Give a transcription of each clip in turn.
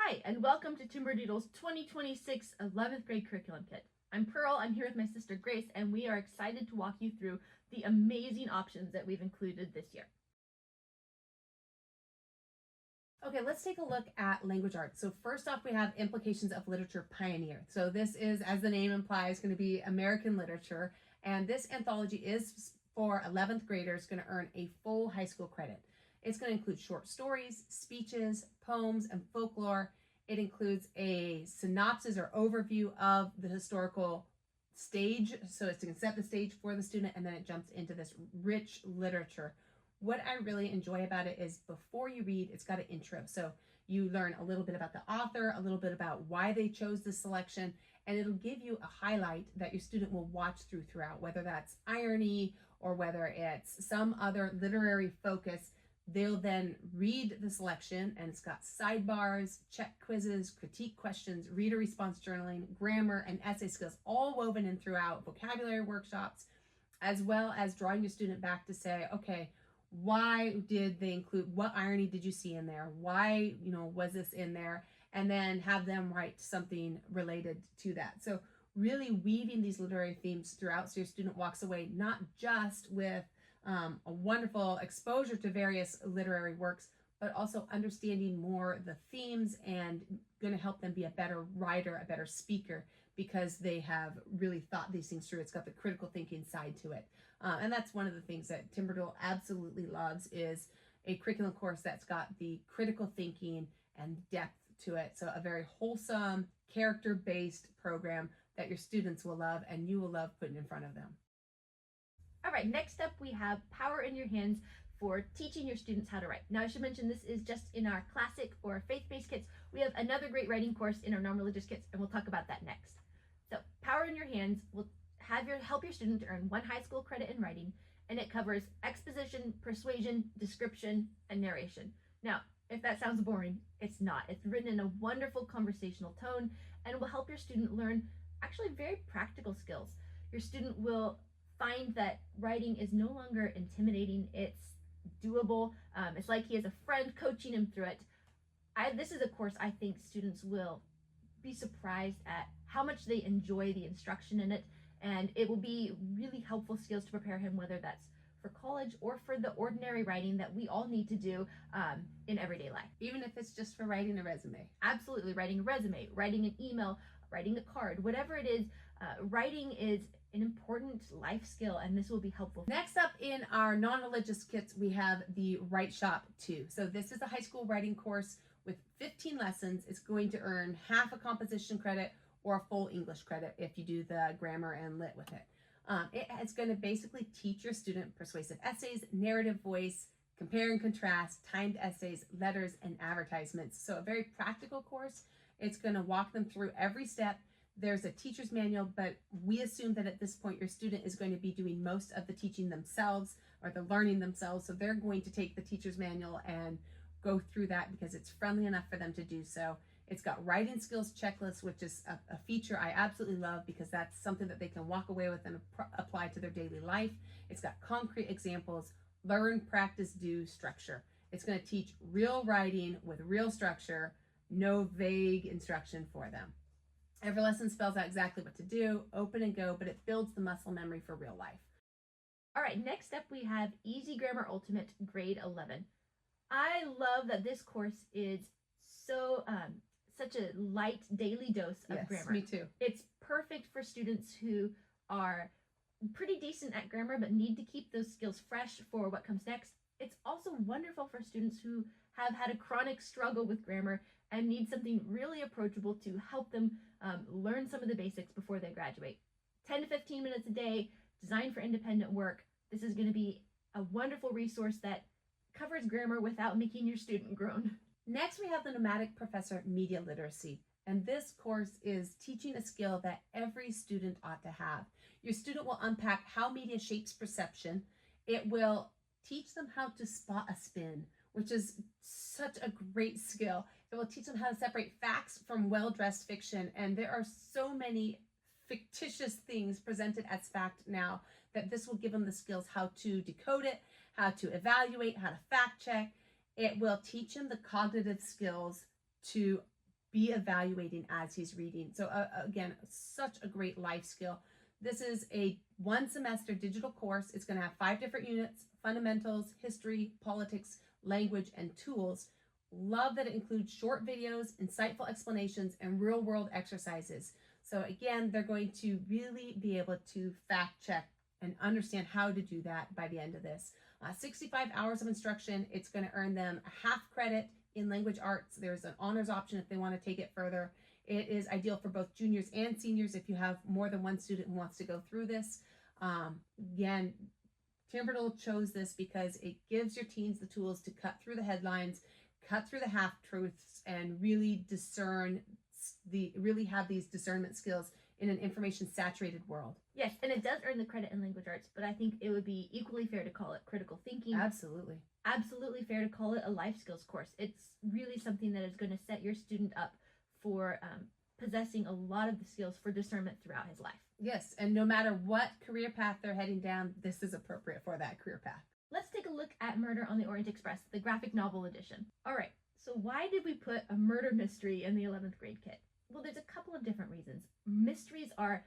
Hi, and welcome to Timberdoodle's 2026 11th grade curriculum kit. I'm Pearl, I'm here with my sister Grace, and we are excited to walk you through the amazing options that we've included this year. Okay, let's take a look at language arts. So first off, we have implications of literature pioneer. So this is, as the name implies, going to be American literature. And this anthology is for 11th graders, going to earn a full high school credit. It's going to include short stories, speeches, poems, and folklore. It includes a synopsis or overview of the historical stage. So it's to set the stage for the student, and then it jumps into this rich literature. What I really enjoy about it is before you read, it's got an intro. So you learn a little bit about the author, a little bit about why they chose this selection, and it'll give you a highlight that your student will watch throughout, whether that's irony or whether it's some other literary focus. They'll then read the selection, and it's got sidebars, check quizzes, critique questions, reader response journaling, grammar, and essay skills all woven in throughout, vocabulary workshops, as well as drawing your student back to say, okay, why did they include, what irony did you see in there? Why, was this in there? And then have them write something related to that. So really weaving these literary themes throughout so your student walks away not just with a wonderful exposure to various literary works, but also understanding more the themes and going to help them be a better writer, a better speaker, because they have really thought these things through. It's got the critical thinking side to it. And that's one of the things that Timberdoodle absolutely loves, is a curriculum course that's got the critical thinking and depth to it. So a very wholesome, character-based program that your students will love and you will love putting in front of them. All right, next up we have Power in Your Hands for teaching your students how to write. Now I should mention this is just in our classic or faith-based kits. We have another great writing course in our non-religious kits, and we'll talk about that next. So Power in Your Hands will help your student to earn 1 high school credit in writing, and it covers exposition, persuasion, description, and narration. Now, if that sounds boring, it's not. It's written in a wonderful conversational tone and will help your student learn actually very practical skills. Your student will find that writing is no longer intimidating, it's doable. It's like he has a friend coaching him through it. This is a course I think students will be surprised at how much they enjoy the instruction in it, and it will be really helpful skills to prepare him, whether that's for college or for the ordinary writing that we all need to do in everyday life. Even if it's just for writing a resume. Absolutely, writing a resume, writing an email, writing a card, whatever it is, writing is an important life skill, and this will be helpful. Next up in our non-religious kits, we have the WriteShop 2. So this is a high school writing course with 15 lessons. It's going to earn half a composition credit or a full English credit if you do the grammar and lit with it. It's going to basically teach your student persuasive essays, narrative voice, compare and contrast, timed essays, letters, and advertisements. So a very practical course. It's going to walk them through every step. There's a teacher's manual, but we assume that at this point your student is going to be doing most of the teaching themselves or the learning themselves. So they're going to take the teacher's manual and go through that because it's friendly enough for them to do so. It's got writing skills checklist, which is a feature I absolutely love because that's something that they can walk away with and apply to their daily life. It's got concrete examples, learn, practice, do, structure. It's going to teach real writing with real structure, no vague instruction for them. Every lesson spells out exactly what to do, open and go, but it builds the muscle memory for real life. All right, next up we have Easy Grammar Ultimate Grade 11. I love that this course is such a light daily dose of grammar. Me too. It's perfect for students who are pretty decent at grammar but need to keep those skills fresh for what comes next. It's also wonderful for students who have had a chronic struggle with grammar and need something really approachable to help them learn some of the basics before they graduate. 10 to 15 minutes a day, designed for independent work. This is going to be a wonderful resource that covers grammar without making your student groan. Next, we have the Nomadic Professor Media Literacy. And this course is teaching a skill that every student ought to have. Your student will unpack how media shapes perception. It will teach them how to spot a spin, which is such a great skill. It will teach them how to separate facts from well-dressed fiction. And there are so many fictitious things presented as fact now that this will give them the skills how to decode it, how to evaluate, how to fact check. It will teach them the cognitive skills to be evaluating as he's reading. So again, such a great life skill. This is a 1-semester digital course. It's going to have 5 different units: fundamentals, history, politics, language, and tools. Love that it includes short videos, insightful explanations, and real-world exercises. So again, they're going to really be able to fact check and understand how to do that by the end of this. 65 hours of instruction. It's going to earn them a half credit in language arts. There's an honors option if they want to take it further. It is ideal for both juniors and seniors if you have more than one student who wants to go through this. Again, Timberdoodle chose this because it gives your teens the tools to cut through the headlines, cut through the half-truths, and really have these discernment skills in an information-saturated world. Yes, and it does earn the credit in language arts, but I think it would be equally fair to call it critical thinking. Absolutely. Absolutely fair to call it a life skills course. It's really something that is going to set your student up for possessing a lot of the skills for discernment throughout his life. Yes, and no matter what career path they're heading down, this is appropriate for that career path. Let's take a look at Murder on the Orient Express, the graphic novel edition. All right, so why did we put a murder mystery in the 11th grade kit? Well, there's a couple of different reasons. Mysteries are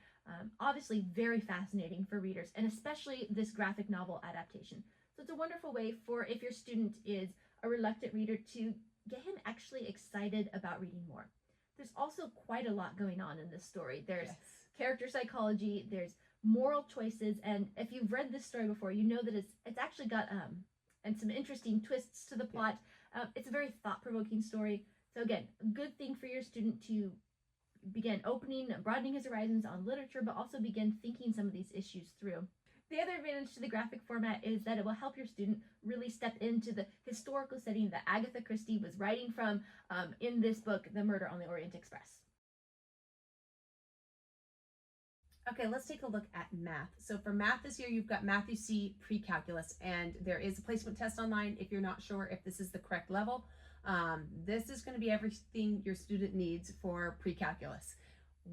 obviously very fascinating for readers, and especially this graphic novel adaptation. So it's a wonderful way for, if your student is a reluctant reader, to get him actually excited about reading more. There's also quite a lot going on in this story. There's character psychology, there's moral choices, and if you've read this story before, you know that it's actually got and some interesting twists to the plot. It's a very thought-provoking story. So again, a good thing for your student to begin broadening his horizons on literature, but also begin thinking some of these issues through. The other advantage to the graphic format is that it will help your student really step into the historical setting that Agatha Christie was writing from in this book, The Murder on the Orient Express. Okay, let's take a look at math. So for math this year, you've got Matthew C. PreCalculus, and there is a placement test online if you're not sure if this is the correct level. This is going to be everything your student needs for PreCalculus.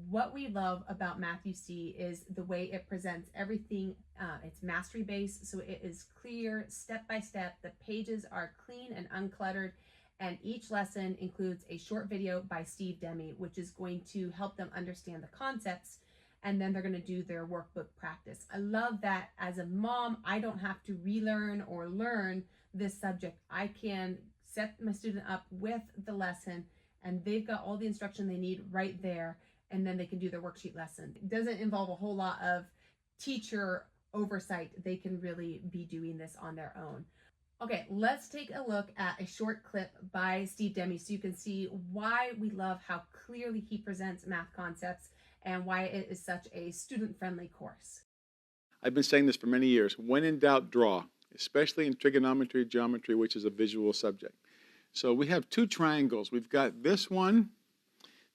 What we love about Matthew C. is the way it presents everything. It's mastery based, so it is clear, step by step. The pages are clean and uncluttered, and each lesson includes a short video by Steve Demme, which is going to help them understand the concepts, and then they're going to do their workbook practice. I love that as a mom, I don't have to relearn or learn this subject. I can set my student up with the lesson, and they've got all the instruction they need right there, and then they can do their worksheet lesson. It doesn't involve a whole lot of teacher oversight. They can really be doing this on their own. Okay, let's take a look at a short clip by Steve Demme so you can see why we love how clearly he presents math concepts and why it is such a student-friendly course. I've been saying this for many years. When in doubt, draw, especially in trigonometry, geometry, which is a visual subject. So we have 2 triangles. We've got this one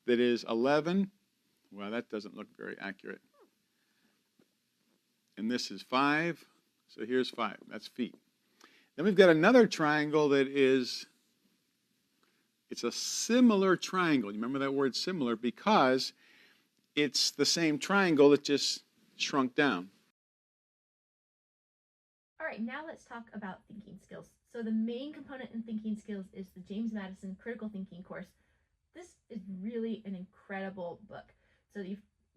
that is 11. Well, that doesn't look very accurate. And this is 5. So here's 5. That's feet. Then we've got another triangle that is, it's a similar triangle. You remember that word similar because it's the same triangle, it just shrunk down. All right, now let's talk about thinking skills. So the main component in thinking skills is the James Madison Critical Thinking course. This is really an incredible book. So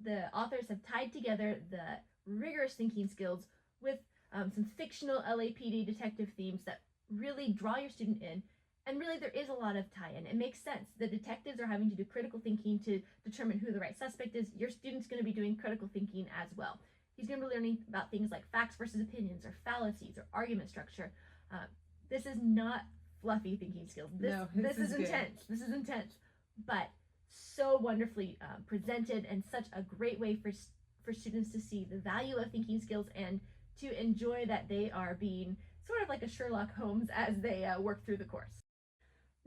the authors have tied together the rigorous thinking skills with some fictional LAPD detective themes that really draw your student in. And really, there is a lot of tie-in. It makes sense. The detectives are having to do critical thinking to determine who the right suspect is. Your student's going to be doing critical thinking as well. He's going to be learning about things like facts versus opinions, or fallacies, or argument structure. This is not fluffy thinking skills. This is intense. This is intense, but so wonderfully presented, and such a great way for students to see the value of thinking skills and to enjoy that they are being sort of like a Sherlock Holmes as they work through the course.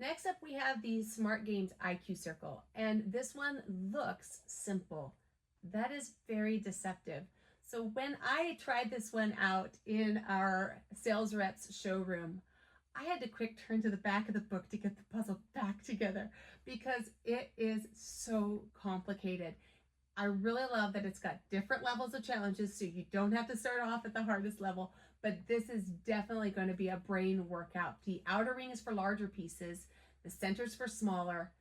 Next up, we have the Smart Games IQ Circle, and this one looks simple. That is very deceptive. So when I tried this one out in our sales reps showroom, I had to quick turn to the back of the book to get the puzzle back together because it is so complicated. I really love that it's got different levels of challenges, so you don't have to start off at the hardest level, but this is definitely going to be a brain workout. The outer ring is for larger pieces, the center's for smaller,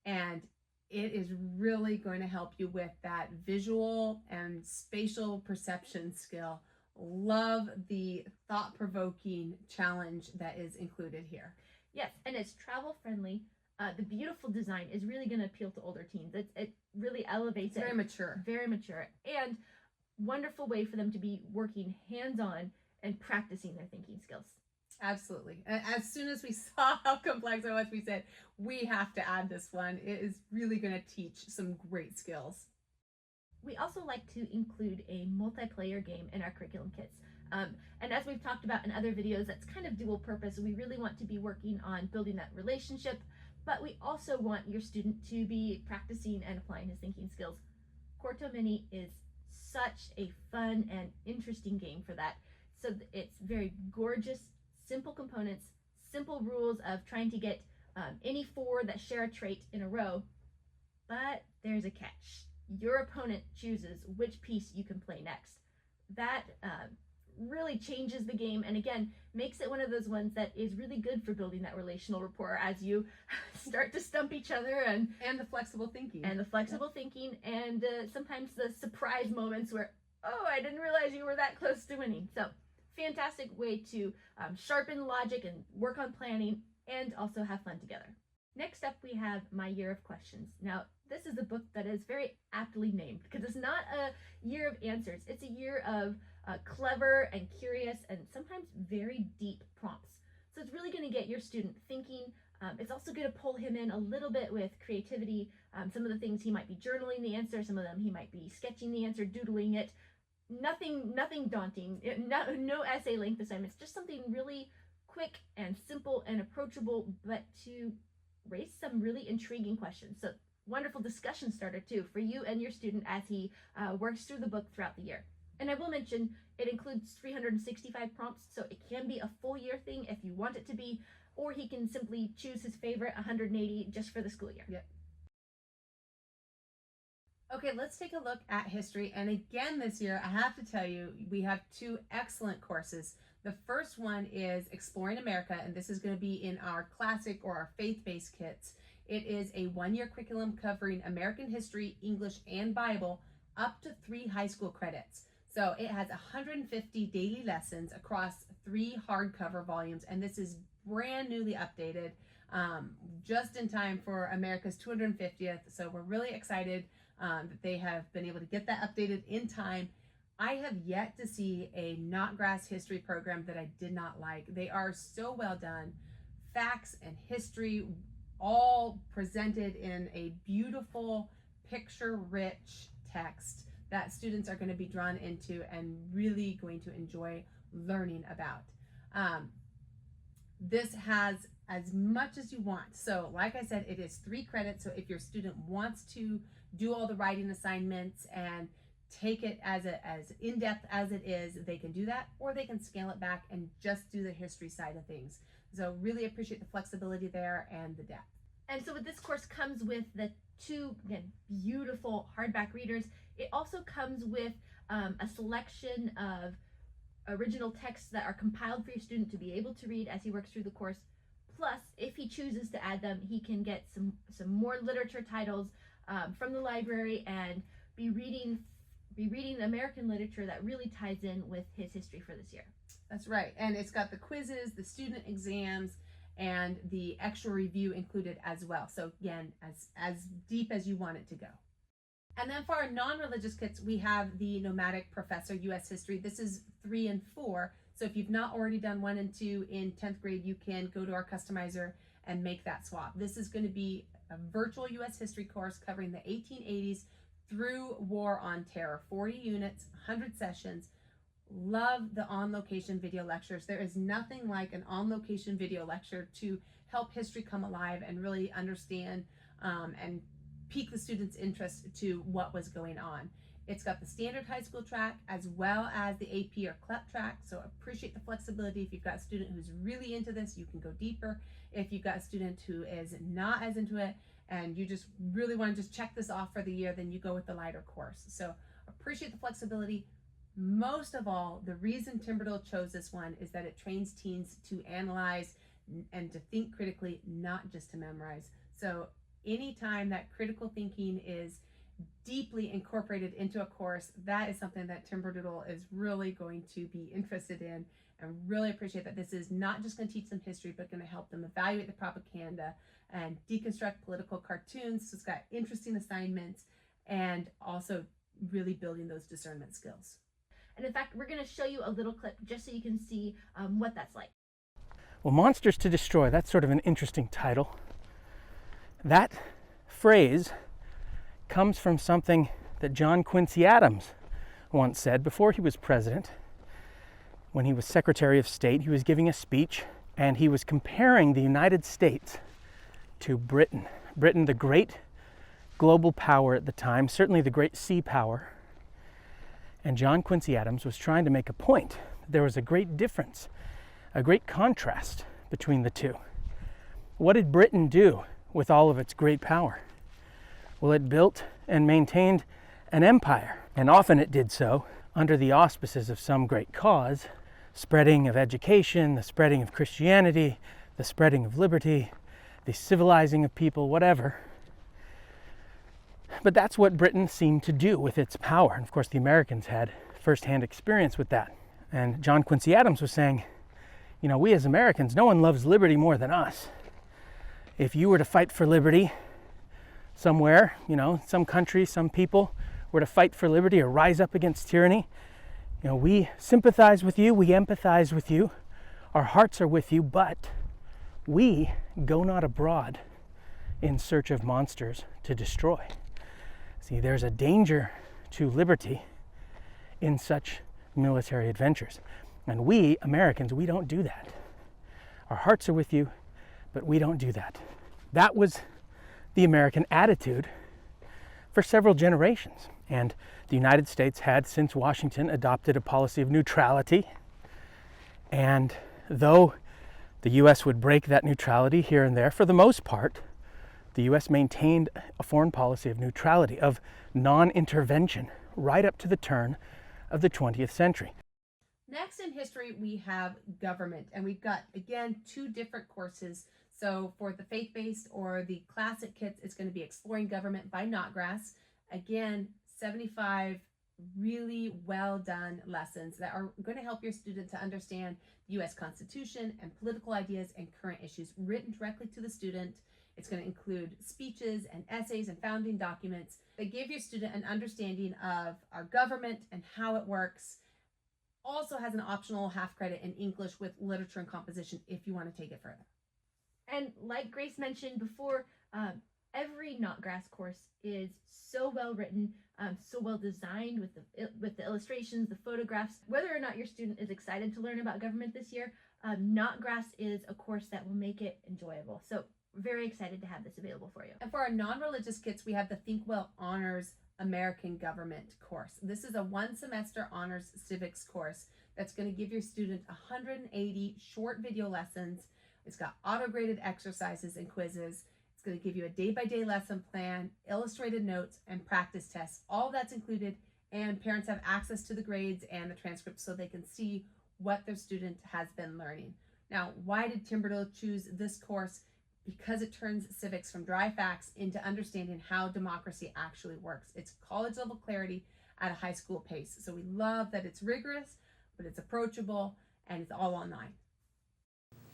and it is really going to help you with that visual and spatial perception skill. Love the thought-provoking challenge that is included here. Yes, and it's travel friendly. The beautiful design is really going to appeal to older teens. It really elevates It's very mature. Very mature. And wonderful way for them to be working hands-on and practicing their thinking skills. Absolutely. As soon as we saw how complex it was, we said, we have to add this one. It is really going to teach some great skills. We also like to include a multiplayer game in our curriculum kits. And as we've talked about in other videos, that's kind of dual purpose. We really want to be working on building that relationship, but we also want your student to be practicing and applying his thinking skills. Quarto Mini is such a fun and interesting game for that. So it's very gorgeous, simple components, simple rules of trying to get any 4 that share a trait in a row, but there's a catch. Your opponent chooses which piece you can play next. That really changes the game, and again, makes it one of those ones that is really good for building that relational rapport as you start to stump each other, and the flexible thinking. And the flexible thinking, and sometimes the surprise moments where, oh, I didn't realize you were that close to winning. So, fantastic way to sharpen logic and work on planning, and also have fun together. Next up, we have My Year of Questions. Now, this is a book that is very aptly named because it's not a year of answers. It's a year of clever and curious and sometimes very deep prompts. So it's really going to get your student thinking. It's also going to pull him in a little bit with creativity. Some of the things he might be journaling the answer. Some of them he might be sketching the answer, doodling it. Nothing daunting. No essay length assignments. Just something really quick and simple and approachable, but to raise some really intriguing questions. So wonderful discussion starter too for you and your student as he works through the book throughout the year. And I will mention it includes 365 prompts, so it can be a full year thing if you want it to be, or he can simply choose his favorite 180 just for the school year. Yep. Okay, let's take a look at history. And again this year, I have to tell you, we have 2 excellent courses. The first one is Exploring America, and this is going to be in our classic or our faith-based kits. It is a 1-year curriculum covering American history, English, and Bible, up to 3 high school credits. So it has 150 daily lessons across 3 hardcover volumes, and this is brand newly updated just in time for America's 250th. So we're really excited that they have been able to get that updated in time. I have yet to see a not grass history program that I did not like. They are so well done. Facts and history all presented in a beautiful, picture-rich text that students are going to be drawn into and really going to enjoy learning about. This has as much as you want. So like I said, it is 3 credits. So if your student wants to do all the writing assignments and take it as in-depth as it is, they can do that, or they can scale it back and just do the history side of things. So really appreciate the flexibility there and the depth. And so this course comes with the 2, again, beautiful hardback readers. It also comes with a selection of original texts that are compiled for your student to be able to read as he works through the course. Plus, if he chooses to add them, he can get some more literature titles from the library and be reading American literature that really ties in with his history for this year. That's right. And it's got the quizzes, the student exams, and the extra review included as well. So again, as deep as you want it to go. And then for our non-religious kits, we have the Nomadic Professor U.S. History. This is 3 and 4. So if you've not already done 1 and 2 in 10th grade, you can go to our customizer and make that swap. This is going to be a virtual U.S. history course covering the 1880s through War on Terror. 40 units, 100 sessions. Love the on-location video lectures. There is nothing like an on-location video lecture to help history come alive and really understand and pique the students' interest to what was going on. It's got the standard high school track as well as the AP or CLEP track, so appreciate the flexibility. If you've got a student who's really into this, you can go deeper. If you've got a student who is not as into it and you just really want to just check this off for the year, then you go with the lighter course. So appreciate the flexibility. Most of all, the reason Timberdoodle chose this one is that it trains teens to analyze and to think critically, not just to memorize. So anytime that critical thinking is deeply incorporated into a course, that is something that Timberdoodle is really going to be interested in, and really appreciate that this is not just going to teach them history, but going to help them evaluate the propaganda and deconstruct political cartoons. So it's got interesting assignments and also really building those discernment skills. And in fact, we're going to show you a little clip just so you can see what that's like. Well, Monsters to Destroy, that's sort of an interesting title. That phrase comes from something that John Quincy Adams once said before he was president. When he was Secretary of State, he was giving a speech, and he was comparing the United States to Britain. Britain, the great global power at the time, certainly the great sea power. And John Quincy Adams was trying to make a point. There was a great difference, a great contrast between the two. What did Britain do with all of its great power? Well, it built and maintained an empire, and often it did so under the auspices of some great cause, spreading of education, the spreading of Christianity, the spreading of liberty, the civilizing of people, whatever. But that's what Britain seemed to do with its power. And of course, the Americans had firsthand experience with that. And John Quincy Adams was saying, you know, we as Americans, no one loves liberty more than us. If you were to fight for liberty somewhere, you know, some country, some people were to fight for liberty or rise up against tyranny, you know, we sympathize with you, we empathize with you, our hearts are with you, but we go not abroad in search of monsters to destroy. See, there's a danger to liberty in such military adventures. And we, Americans, we don't do that. Our hearts are with you, but we don't do that. That was the American attitude for several generations. And the United States had, since Washington, adopted a policy of neutrality. And though the U.S. would break that neutrality here and there, for the most part, the U.S. maintained a foreign policy of neutrality, of non-intervention, right up to the turn of the 20th century. Next in history, we have government, and we've got, again, two different courses. So for the faith-based or the classic kits, it's going to be Exploring Government by Knotgrass. Again, 75 really well done lessons that are going to help your student to understand the U.S. Constitution and political ideas and current issues, written directly to the student. It's going to include speeches and essays and founding documents that give your student an understanding of our government and how it works. Also has an optional half credit in English with literature and composition if you want to take it further. And like Grace mentioned before, every Knotgrass course is so well written, so well designed with the illustrations, the photographs. Whether or not your student is excited to learn about government this year, Knotgrass is a course that will make it enjoyable. So very excited to have this available for you. And for our non-religious kits, we have the Thinkwell Honors American Government course. This is a one-semester honors civics course that's going to give your student 180 short video lessons. It's got auto-graded exercises and quizzes. It's going to give you a day-by-day lesson plan, illustrated notes, and practice tests. All that's included, and parents have access to the grades and the transcripts so they can see what their student has been learning. Now, why did Timberdoodle choose this course? Because it turns civics from dry facts into understanding how democracy actually works. It's college level clarity at a high school pace. So we love that it's rigorous, but it's approachable, and it's all online.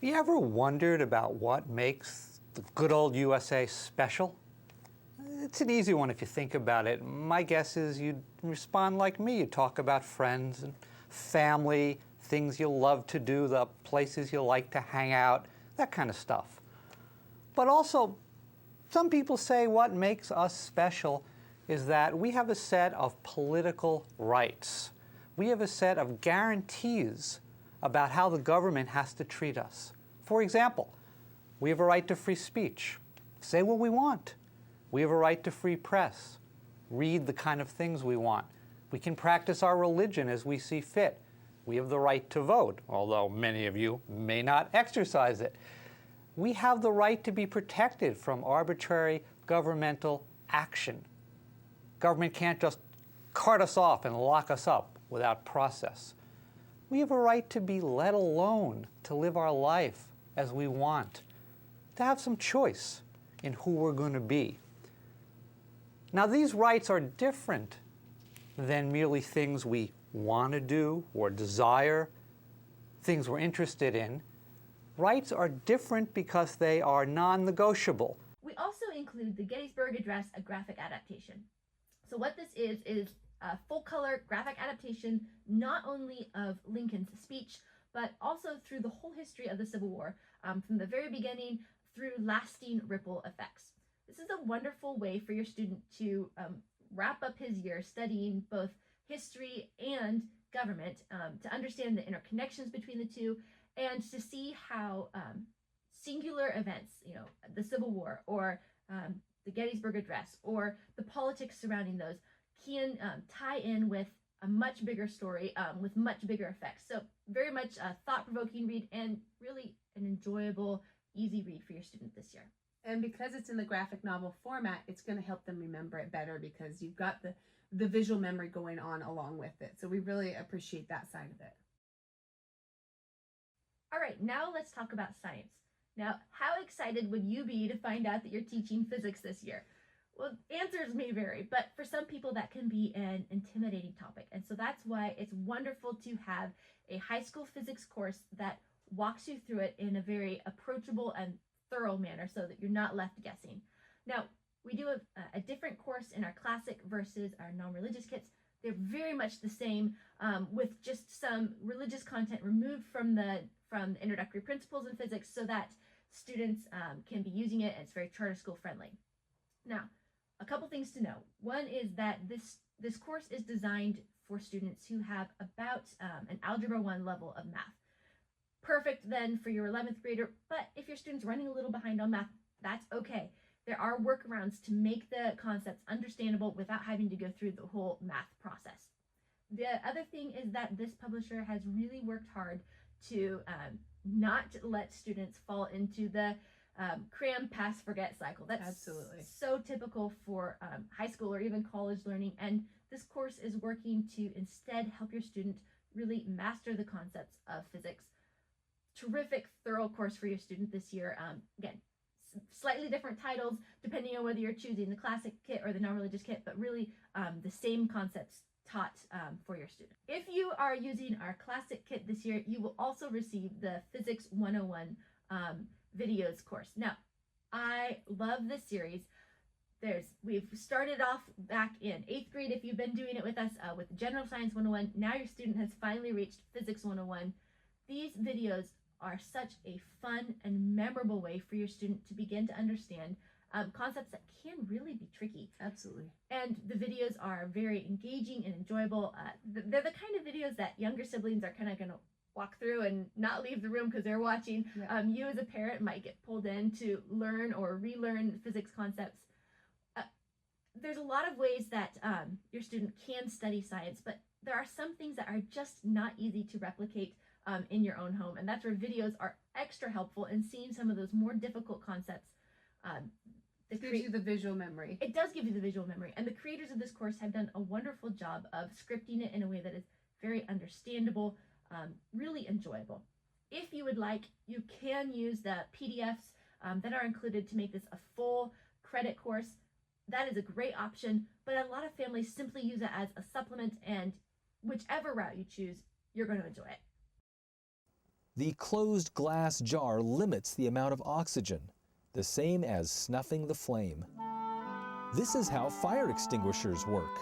You ever wondered about what makes the good old USA special? It's an easy one if you think about it. My guess is you'd respond like me. You'd talk about friends and family, things you love to do, the places you like to hang out, that kind of stuff. But also, some people say what makes us special is that we have a set of political rights. We have a set of guarantees about how the government has to treat us. For example, we have a right to free speech, say what we want. We have a right to free press, read the kind of things we want. We can practice our religion as we see fit. We have the right to vote, although many of you may not exercise it. We have the right to be protected from arbitrary governmental action. Government can't just cart us off and lock us up without process. We have a right to be let alone, to live our life as we want, to have some choice. in who we're going to be. Now, these rights are different than merely things we want to do or desire, things we're interested in. Rights are different because they are non-negotiable. We also include the Gettysburg Address, a graphic adaptation. So what this is a full-color graphic adaptation, not only of Lincoln's speech, but also through the whole history of the Civil War, from the very beginning through lasting ripple effects. This is a wonderful way for your student to wrap up his year studying both history and government, to understand the interconnections between the two, and to see how singular events, the Civil War or the Gettysburg Address or the politics surrounding those can tie in with a much bigger story with much bigger effects. So very much a thought-provoking read and really an enjoyable, easy read for your student this year. And because it's in the graphic novel format, it's going to help them remember it better because you've got the visual memory going on along with it. So we really appreciate that side of it. All right, now let's talk about science. Now, how excited would you be to find out that you're teaching physics this year? Well, answers may vary, but for some people that can be an intimidating topic. And so that's why it's wonderful to have a high school physics course that walks you through it in a very approachable and thorough manner so that you're not left guessing. Now, we do a different course in our classic versus our non-religious kits. They're very much the same, with just some religious content removed from the introductory principles in physics so that students can be using it and it's very charter school friendly. Now, a couple things to know. One is that this course is designed for students who have about an Algebra 1 level of math. Perfect then for your 11th grader, but if your student's running a little behind on math, that's okay. There are workarounds to make the concepts understandable without having to go through the whole math process. The other thing is that this publisher has really worked hard to not let students fall into the cram, pass, forget cycle. That's absolutely so typical for high school or even college learning. And this course is working to instead help your student really master the concepts of physics. Terrific, thorough course for your student this year. Again, slightly different titles depending on whether you're choosing the classic kit or the non-religious kit, but really the same concepts taught for your student. If you are using our classic kit this year, you will also receive the Physics 101 videos course. Now, I love this series. We've started off back in 8th grade if you've been doing it with us with General Science 101. Now your student has finally reached Physics 101. These videos are such a fun and memorable way for your student to begin to understand concepts that can really be tricky. Absolutely. And the videos are very engaging and enjoyable. They're the kind of videos that younger siblings are kind of going to walk through and not leave the room because they're watching. Yeah. You as a parent might get pulled in to learn or relearn physics concepts. There's a lot of ways that your student can study science, but there are some things that are just not easy to replicate in your own home. And that's where videos are extra helpful in seeing some of those more difficult concepts. It gives you the visual memory. It does give you the visual memory. And the creators of this course have done a wonderful job of scripting it in a way that is very understandable, really enjoyable. If you would like, you can use the PDFs that are included to make this a full credit course. That is a great option, but a lot of families simply use it as a supplement, and whichever route you choose, you're going to enjoy it. The closed glass jar limits the amount of oxygen, the same as snuffing the flame. This is how fire extinguishers work.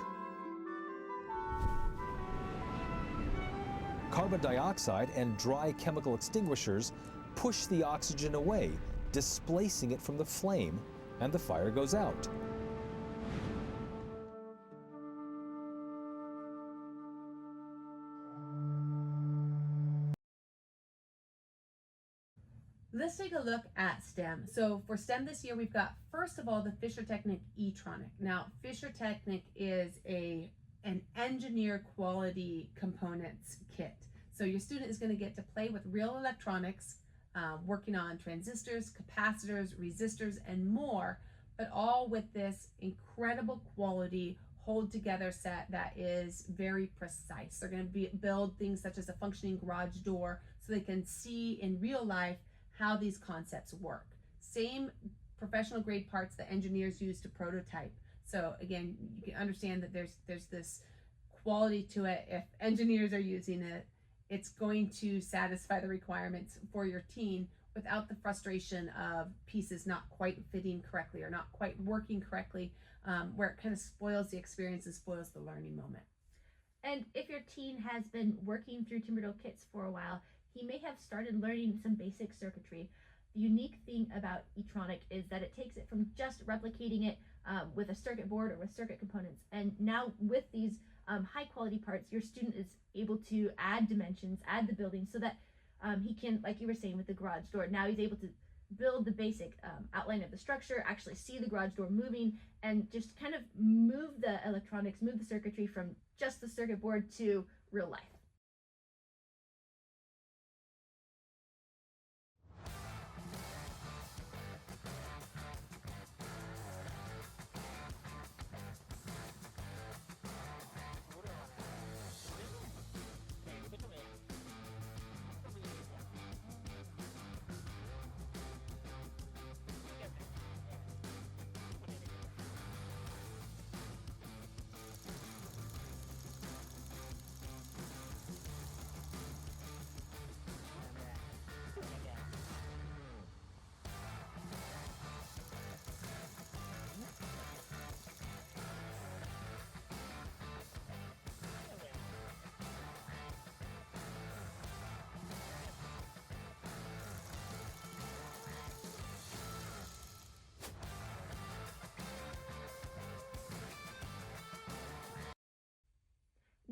Carbon dioxide and dry chemical extinguishers push the oxygen away, displacing it from the flame, and the fire goes out. Let's take a look at STEM. So for STEM this year, we've got, first of all, the Fischertechnik E-Tronic. Now, Fischertechnik is an engineer quality components kit. So your student is going to get to play with real electronics, working on transistors, capacitors, resistors, and more, but all with this incredible quality hold together set that is very precise. They're going to build things such as a functioning garage door so they can see in real life how these concepts work. Same professional grade parts that engineers use to prototype. So again, you can understand that there's this quality to it. If engineers are using it, it's going to satisfy the requirements for your teen without the frustration of pieces not quite fitting correctly or not quite working correctly, where it kind of spoils the experience and spoils the learning moment. And if your teen has been working through Timberdoodle kits for a while, he may have started learning some basic circuitry. The unique thing about E-Tronic is that it takes it from just replicating it with a circuit board or with circuit components. And now with these high quality parts, your student is able to add dimensions, add the building, so that he can, like you were saying with the garage door, now he's able to build the basic outline of the structure, actually see the garage door moving, and just kind of move the electronics, move the circuitry from just the circuit board to real life.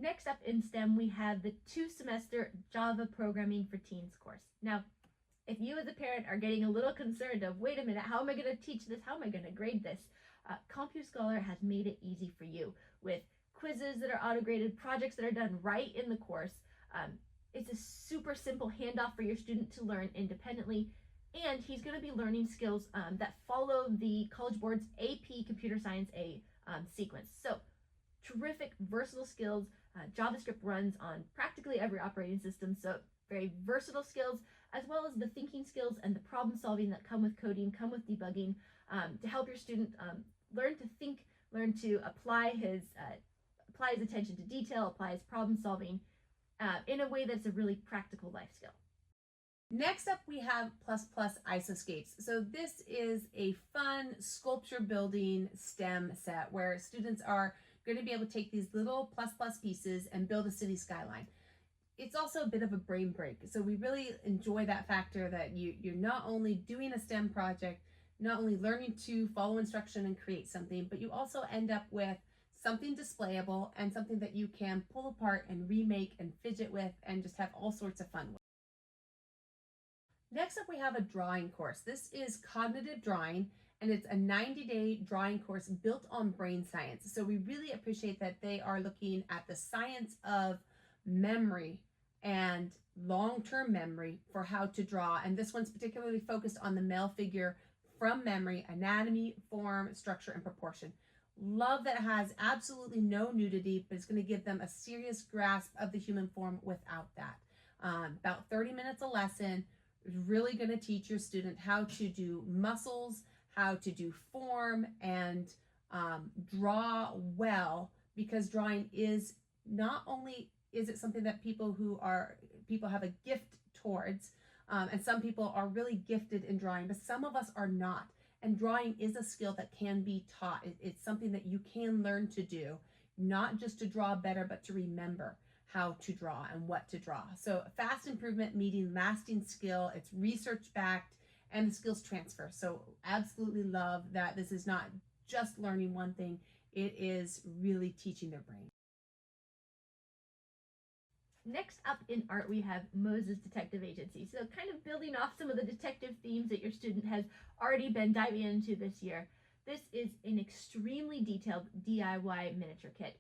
Next up in STEM, we have the 2-semester Java Programming for Teens course. Now, if you as a parent are getting a little concerned of, wait a minute, how am I going to teach this? How am I going to grade this? CompuScholar has made it easy for you with quizzes that are auto-graded, projects that are done right in the course. It's a super simple handoff for your student to learn independently, and he's going to be learning skills that follow the College Board's AP Computer Science A sequence. So, terrific, versatile skills. JavaScript runs on practically every operating system, so very versatile skills, as well as the thinking skills and the problem solving that come with coding, come with debugging, to help your student learn to think, learn to apply his attention to detail, apply his problem solving in a way that's a really practical life skill. Next up, we have Isoscapes. So this is a fun sculpture building STEM set where students are going to be able to take these little pieces and build a city skyline. It's also a bit of a brain break. So we really enjoy that factor that you're not only doing a STEM project, not only learning to follow instruction and create something, but you also end up with something displayable and something that you can pull apart and remake and fidget with and just have all sorts of fun with. Next up, we have a drawing course. This is cognitive drawing, and it's a 90-day drawing course built on brain science. So we really appreciate that they are looking at the science of memory and long-term memory for how to draw. And this one's particularly focused on the male figure from memory, anatomy, form, structure, and proportion. Love that it has absolutely no nudity, but it's going to give them a serious grasp of the human form without that. About 30 minutes a lesson is really going to teach your student how to do muscles, how to do form, and draw well, because drawing is not only is it something that people have a gift towards, and some people are really gifted in drawing, but some of us are not. And drawing is a skill that can be taught. It's something that you can learn to do, not just to draw better, but to remember how to draw and what to draw. So fast improvement meeting lasting skill. It's research backed, and the skills transfer. So absolutely love that this is not just learning one thing, it is really teaching their brain. Next up in art, we have Mose's Detective Agency. So kind of building off some of the detective themes that your student has already been diving into this year. This is an extremely detailed DIY miniature kit.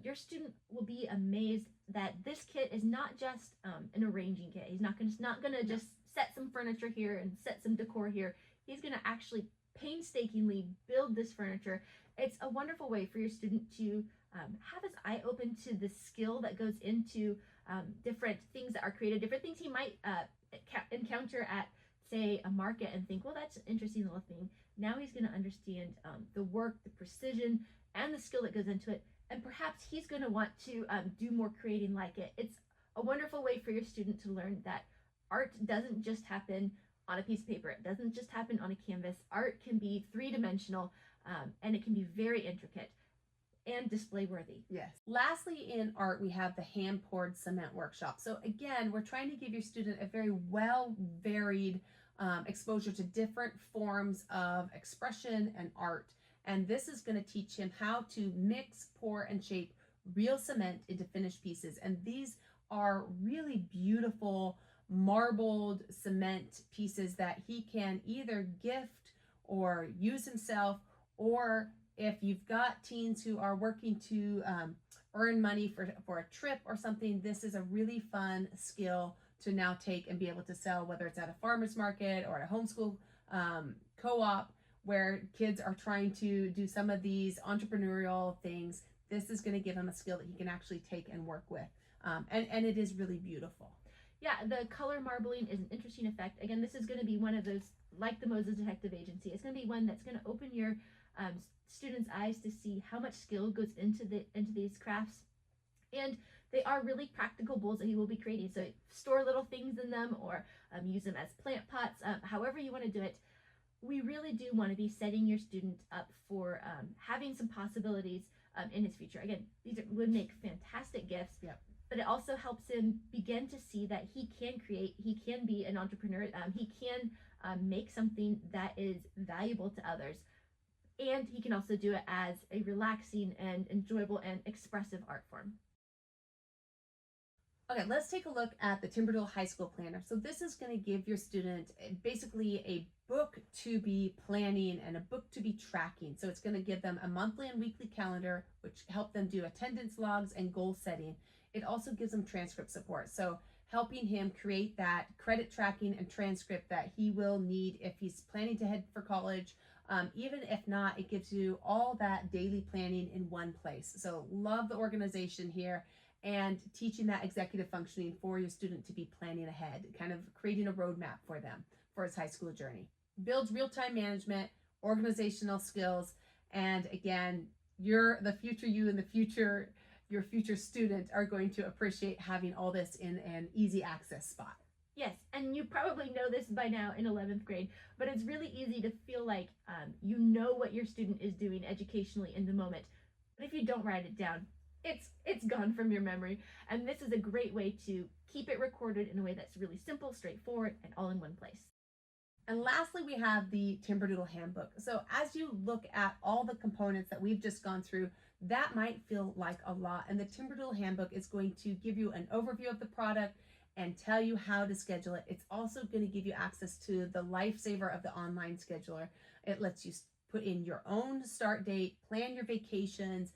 Your student will be amazed that this kit is not just an arranging kit. He's not going to just set some furniture here and set some decor here. He's going to actually painstakingly build this furniture. It's a wonderful way for your student to have his eye open to the skill that goes into different things that are created, different things he might encounter at say, a market and think, well, that's an interesting little thing. Now he's going to understand the work, the precision, and the skill that goes into it. And perhaps he's going to want to do more creating like it. It's a wonderful way for your student to learn that art doesn't just happen on a piece of paper. It doesn't just happen on a canvas. Art can be three-dimensional, and it can be very intricate and display worthy. Yes. Lastly, in art, we have the hand poured cement workshop. So again, we're trying to give your student a very well varied exposure to different forms of expression and art. And this is going to teach him how to mix, pour, and shape real cement into finished pieces. And these are really beautiful marbled cement pieces that he can either gift or use himself, or if you've got teens who are working to earn money for a trip or something, this is a really fun skill to now take and be able to sell, whether it's at a farmer's market or at a homeschool co-op where kids are trying to do some of these entrepreneurial things. This is going to give him a skill that he can actually take and work with. And it is really beautiful. Yeah, the color marbling is an interesting effect. Again, this is going to be one of those, like the Mose Detective Agency. It's going to be one that's going to open your students' eyes to see how much skill goes into these crafts. And they are really practical bowls that he will be creating. So store little things in them, or use them as plant pots, however you want to do it. We really do want to be setting your student up for having some possibilities in his future. Again, would make fantastic gifts. Yep. But it also helps him begin to see that he can create, he can be an entrepreneur, he can make something that is valuable to others. And he can also do it as a relaxing and enjoyable and expressive art form. Okay, let's take a look at the Timberdoodle High School Planner. So this is going to give your student basically a book to be planning and a book to be tracking. So it's going to give them a monthly and weekly calendar, which help them do attendance logs and goal setting. It also gives them transcript support. So helping him create that credit tracking and transcript that he will need if he's planning to head for college. Even if not, it gives you all that daily planning in one place. So love the organization here and teaching that executive functioning for your student to be planning ahead, kind of creating a roadmap for them for his high school journey. Builds real-time management, organizational skills, and again, the future you and your future student are going to appreciate having all this in an easy access spot. Yes, and you probably know this by now in 11th grade, but it's really easy to feel like you know what your student is doing educationally in the moment. But if you don't write it down, it's gone from your memory. And this is a great way to keep it recorded in a way that's really simple, straightforward, and all in one place. And lastly, we have the Timberdoodle Handbook. So as you look at all the components that we've just gone through, that might feel like a lot. And the Timberdoodle Handbook is going to give you an overview of the product and tell you how to schedule it. It's also going to give you access to the lifesaver of the online scheduler. It lets you put in your own start date, plan your vacations,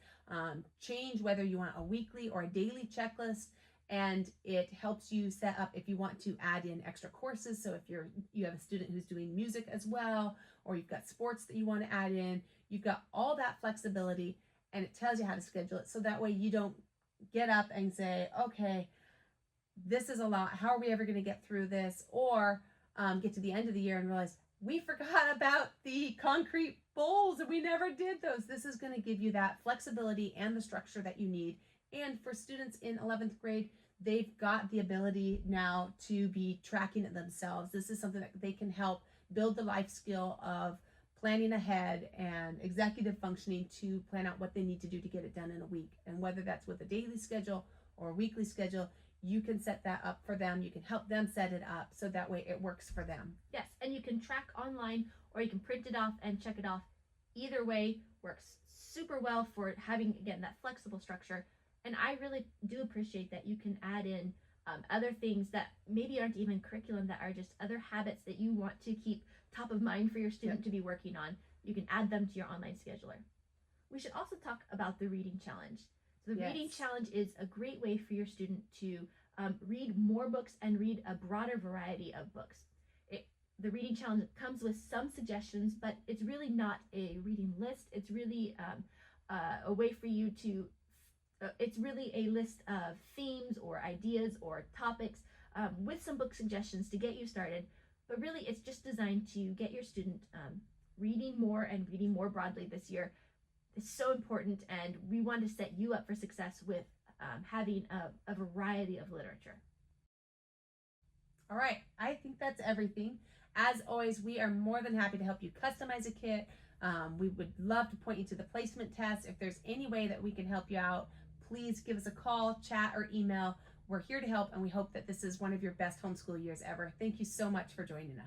change whether you want a weekly or a daily checklist, and it helps you set up if you want to add in extra courses. So if you have a student who's doing music as well, or you've got sports that you want to add in, you've got all that flexibility, and it tells you how to schedule it. So that way you don't get up and say, okay, this is a lot. How are we ever going to get through this? Or get to the end of the year and realize we forgot about the concrete bowls and we never did those. This is going to give you that flexibility and the structure that you need. And for students in 11th grade, they've got the ability now to be tracking it themselves. This is something that they can help build the life skill of planning ahead and executive functioning to plan out what they need to do to get it done in a week. And whether that's with a daily schedule or a weekly schedule, you can set that up for them. You can help them set it up so that way it works for them. Yes, and you can track online or you can print it off and check it off. Either way works super well for having, again, that flexible structure. And I really do appreciate that you can add in other things that maybe aren't even curriculum, that are just other habits that you want to keep top of mind for your student to be working on. You can add them to your online scheduler. We should also talk about the reading challenge. So the reading challenge is a great way for your student to read more books and read a broader variety of books. The reading challenge comes with some suggestions, but it's really not a reading list. It's really a way for you to, it's really a list of themes or ideas or topics with some book suggestions to get you started. but really it's just designed to get your student reading more and reading more broadly this year. It's so important, and we want to set you up for success with having a variety of literature. All right, I think that's everything. As always, we are more than happy to help you customize a kit. We would love to point you to the placement test. If there's any way that we can help you out, please give us a call, chat, or email. We're here to help, and we hope that this is one of your best homeschool years ever. Thank you so much for joining us.